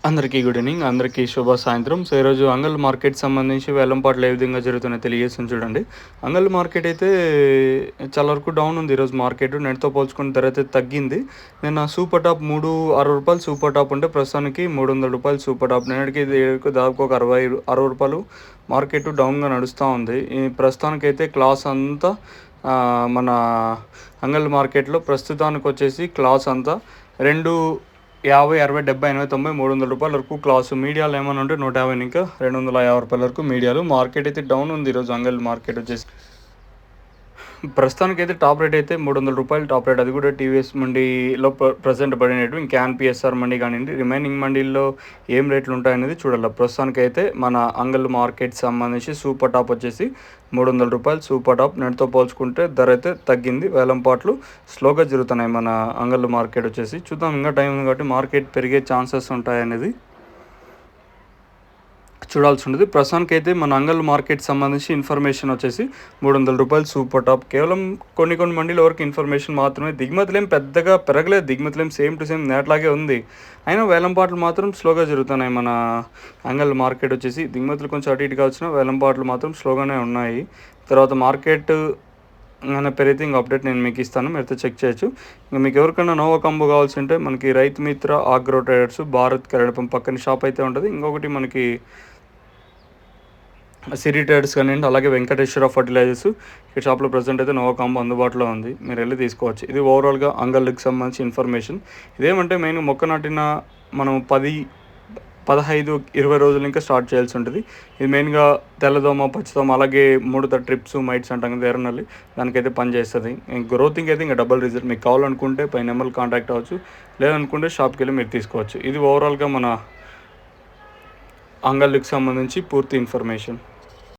అందరికీ good evening. అందరికీ శుభ సాయంత్రం. సో ఈరోజు అంగల్ మార్కెట్ సంబంధించి వేలంపాట్లు ఏ విధంగా జరుగుతున్నాయో తెలియజేస్తాను చూడండి. అంగల్ మార్కెట్ అయితే చాలా వరకు డౌన్ ఉంది ఈరోజు మార్కెట్. నెట్తో పోల్చుకున్న ధర అయితే తగ్గింది. నిన్న సూపర్ టాప్ రూ. 360 సూపర్ టాప్ ఉంటే ప్రస్తుతానికి రూ. 300 సూపర్ టాప్. నిన్నటికి దాదాపు ఒక 60 రూపాయలు మార్కెట్ డౌన్గా నడుస్తూ ఉంది. ఈ ప్రస్తుతానికైతే క్లాస్ అంతా మన అంగల్ మార్కెట్లో ప్రస్తుతానికి వచ్చేసి క్లాస్ అంతా 50, 60, 70, 80, 90, రూ. 300 వరకు క్లాసు. మీడియాలో ఏమైనా ఉంటే 150 ఇంకా రూ. 250 వరకు మీడియాలు. మార్కెట్ అయితే డౌన్ ఉంది ఈరోజు అంగల్ మార్కెట్ వచ్చేసి. ప్రస్తుతానికైతే టాప్ రేట్ అయితే రూ. 300 టాప్ రేట్. అది కూడా టీవీఎస్ మండీలో ప్రజెంట్ పడినట్టు. ఇంకా పిఎస్ఆర్ మండీ కానివ్వండి, రిమైనింగ్ మండీల్లో ఏం రేట్లు ఉంటాయనేది చూడాలి. ప్రస్తుతానికైతే మన అంగల్ మార్కెట్ సంబంధించి సూపర్ టాప్ వచ్చేసి రూ. 300 సూపర్ టాప్. నెట్తో పోల్చుకుంటే ధర అయితే తగ్గింది. వేలంపాట్లు స్లోగా జరుగుతున్నాయి మన అంగల్ మార్కెట్ వచ్చేసి. చూద్దాం, ఇంకా టైం ఉంది కాబట్టి మార్కెట్ పెరిగే ఛాన్సెస్ ఉంటాయనేది చూడాల్సి ఉంటుంది. ప్రస్తుతానికి అయితే మన అంగల్ మార్కెట్ సంబంధించి ఇన్ఫర్మేషన్ వచ్చేసి రూ. 300 సూపర్ టాప్. కేవలం కొన్ని మండీల వరకు ఇన్ఫర్మేషన్ మాత్రమే. దిగుమతులేం పెద్దగా పెరగలేదు. దిగుమతులేం సేమ్ టు సేమ్ నేట్లాగే ఉంది. అయినా వేలంపాట్లు మాత్రం స్లోగా జరుగుతున్నాయి మన అంగల్ మార్కెట్ వచ్చేసి. దిగుమతులు కొంచెం అటు ఇటుగా వచ్చినా వేలంపాట్లు మాత్రం స్లోగానే ఉన్నాయి. తర్వాత మార్కెట్ పెరిగితే ఇంక అప్డేట్ నేను మీకు ఇస్తాను, మీరైతే చెక్ చేయొచ్చు. ఇంకా మీకు ఎవరికైనా నోవా కాంబో కావాల్సి ఉంటే మనకి రైతు మిత్ర ఆగ్రో ట్రేడర్స్ భారత్ కరడపం పక్కన షాప్ అయితే ఉంటుంది. ఇంకొకటి మనకి సిరి ట్రేడర్స్ కానివ్వండి, అలాగే వెంకటేశ్వర ఫర్టిలైజర్స్ ఈ షాప్లో ప్రజెంట్ అయితే నోవా కాంబో అందుబాటులో ఉంది. మీరు వెళ్ళి తీసుకోవచ్చు. ఇది ఓవరాల్గా అంగల్కి సంబంధించి ఇన్ఫర్మేషన్. ఇదేమంటే మెయిన్ మొక్క నాటిన మనం 10, 15, 20 రోజులు ఇంకా స్టార్ట్ చేయాల్సి ఉంటుంది. ఇది మెయిన్గా తెల్లదోమ, పచ్చదోమ, అలాగే ముడత, ట్రిప్స్, మైట్స్ అంటాం కదా, ఎర్రనల్లి, దానికైతే పనిచేస్తుంది. గ్రోతింగ్ అయితే ఇంకా డబుల్ రిజల్ట్. మీకు కావాలనుకుంటే పై నెంబర్ కాంటాక్ట్ అవ్వచ్చు, లేదనుకుంటే షాప్కి వెళ్ళి మీరు తీసుకోవచ్చు. ఇది ఓవరాల్గా మన అంగల్కి సంబంధించి పూర్తి ఇన్ఫర్మేషన్.